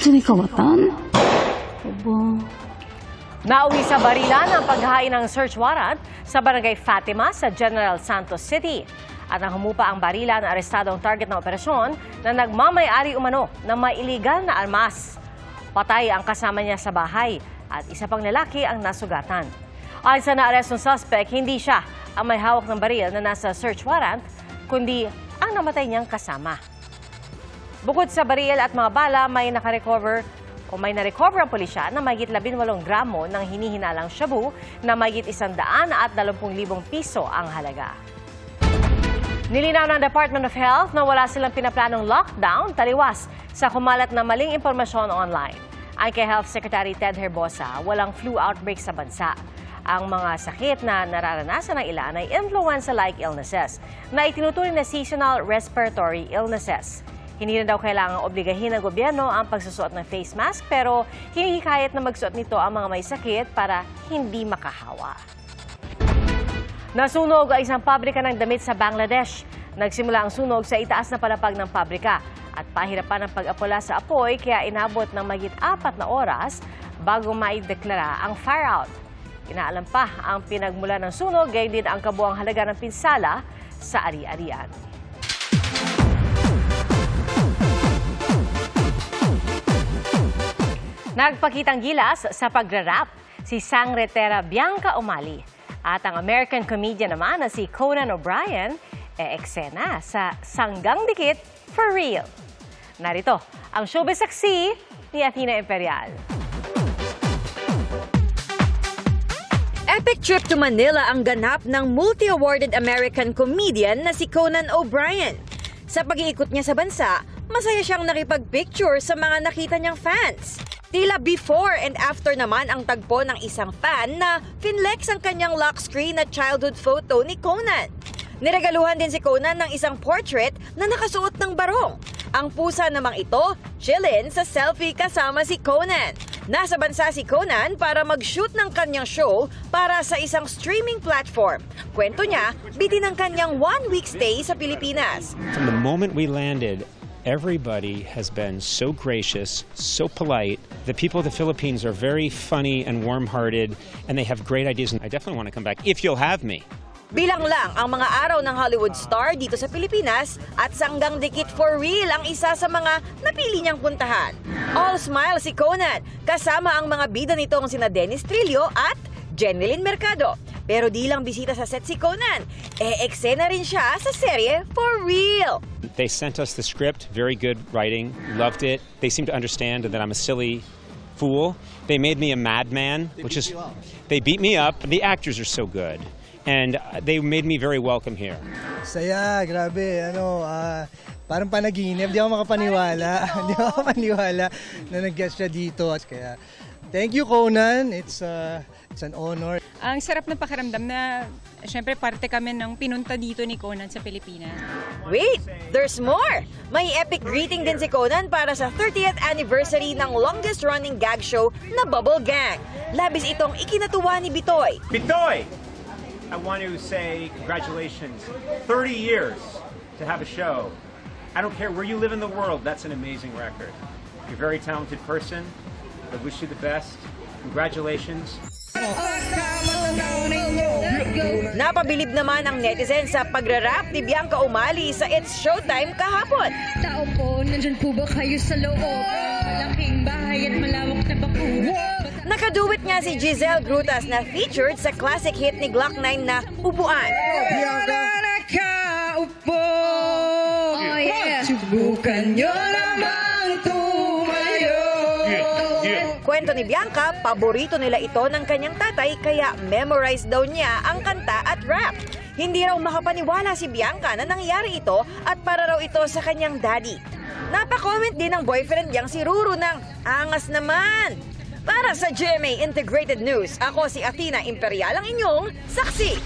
Sinikawatan? Aba. Nauwi sa barilan ang paghahain ng search warrant sa Barangay Fatima sa General Santos City. At nang humupa ang barilan, arestado ang target ng operasyon na nagmamay-ari umano ng may illegal na armas. Patay ang kasama niya sa bahay at isa pang lalaki ang nasugatan. Ayon sa naarestong suspect, hindi siya ang may hawak ng baril na nasa search warrant, kundi ang namatay niyang kasama. Bukod sa baril at mga bala, may nakarecover ang pulisya na mahigit 18 gramo ng hinihinalang shabu na mahigit 120,000 piso ang halaga. Nilinaw ng Department of Health na wala silang pinaplanong lockdown taliwas sa kumalat na maling impormasyon online. Ayon kay Health Secretary Ted Herbosa, walang flu outbreak sa bansa. Ang mga sakit na nararanasan ng ilan ay influenza-like illnesses na itinuturing na seasonal respiratory illnesses. Hindi na daw kailangang obligahin ng gobyerno ang pagsusuot ng face mask pero hinihikayat na magsuot nito ang mga may sakit para hindi makahawa. Nasunog ang isang pabrika ng damit sa Bangladesh. Nagsimula ang sunog sa itaas na palapag ng pabrika at pahirapan ang pag-apula sa apoy kaya inabot ng mahigit 4 na oras bago maideklara ang fire out. Inaalam pa ang pinagmula ng sunog, gayon din ang kabuang halaga ng pinsala sa ari-arian. Nagpakitang gilas sa pagrarap si sangretera Bianca Umali. At ang American comedian naman na si Conan O'Brien eksena sa Sanggang Dikit for Real. Narito ang showbiz saksi ni Athena Imperial. Epic trip to Manila ang ganap ng multi-awarded American comedian na si Conan O'Brien. Sa pag-iikot niya sa bansa, masaya siyang nakipag-picture sa mga nakita niyang fans. Tila before and after naman ang tagpo ng isang fan na finlex ang kanyang lock screen at childhood photo ni Conan. Niregaluhan din si Conan ng isang portrait na nakasuot ng barong. Ang pusa namang ito, chillin sa selfie kasama si Conan. Nasa bansa si Conan para mag-shoot ng kanyang show para sa isang streaming platform. Kwento niya, bitin ang kanyang 1-week stay sa Pilipinas. From the moment we landed, everybody has been so gracious, so polite. The people of the Philippines are very funny and warm-hearted, and they have great ideas. And I definitely want to come back if you'll have me. Bilang lang ang mga araw ng Hollywood star dito sa Pilipinas at Sanggang Dikit for Real ang isa sa mga napili niyang puntahan. All smile si Conan, kasama ang mga bida nitong sina Dennis Trillo at Jeneline Mercado. Pero di lang bisita sa set si Conan, eksena rin siya sa serye For Real. They sent us the script, very good writing, loved it. They seem to understand that I'm a silly fool. They made me a madman, which is, they beat me up. The actors are so good. And they made me very welcome here. Saya, grabe. Parang panaginip. Di ako makapaniwala. Di ako makapaniwala na nag-guest siya dito. Kaya, thank you, Conan. It's an honor. Ang sarap ng pakiramdam na, syempre, parte kami ng pinunta dito ni Conan sa Pilipinas. Wait, there's more! May epic greeting din si Conan para sa 30th anniversary ng longest-running gag show na Bubble Gang. Labis itong ikinatuwa ni Bitoy. Bitoy! I want to say congratulations. 30 years to have a show. I don't care where you live in the world, that's an amazing record. You're a very talented person. I wish you the best. Congratulations. Napabilib naman ang netizen sa pagrarap ni Bianca Umali sa It's Showtime kahapon. Tao po, nandyan po ba kayo sa loob? Malaking bahay at malawak na bakuran. Nakaduwit nga si Giselle Grutas na featured sa classic hit ni Glock 9 na Upuan. Nakaupo. Oh, yeah. Subukan nyo namang tumayo. Kwento ni Bianca, paborito nila ito ng kanyang tatay kaya memorize daw niya ang kanta at rap. Hindi raw makapaniwala si Bianca na nangyari ito at para raw ito sa kanyang daddy. Napa-comment din ng boyfriend niyang si Ruru ng angas naman. Para sa GMA Integrated News, ako si Athena Imperial, ang inyong saksi.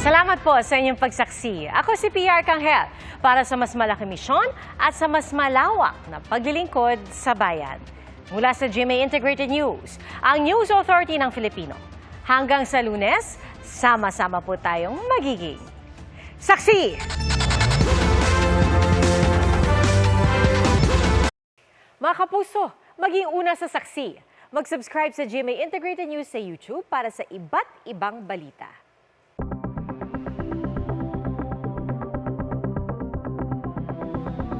Salamat po sa inyong pagsaksi. Ako si PR Kanghel para sa mas malaking misyon at sa mas malawak na paglilingkod sa bayan. Mula sa GMA Integrated News, ang News Authority ng Filipino. Hanggang sa Lunes, sama-sama po tayong magiging saksi! Mga kapuso, maging una sa saksi. Mag-subscribe sa GMA Integrated News sa YouTube para sa iba't ibang balita.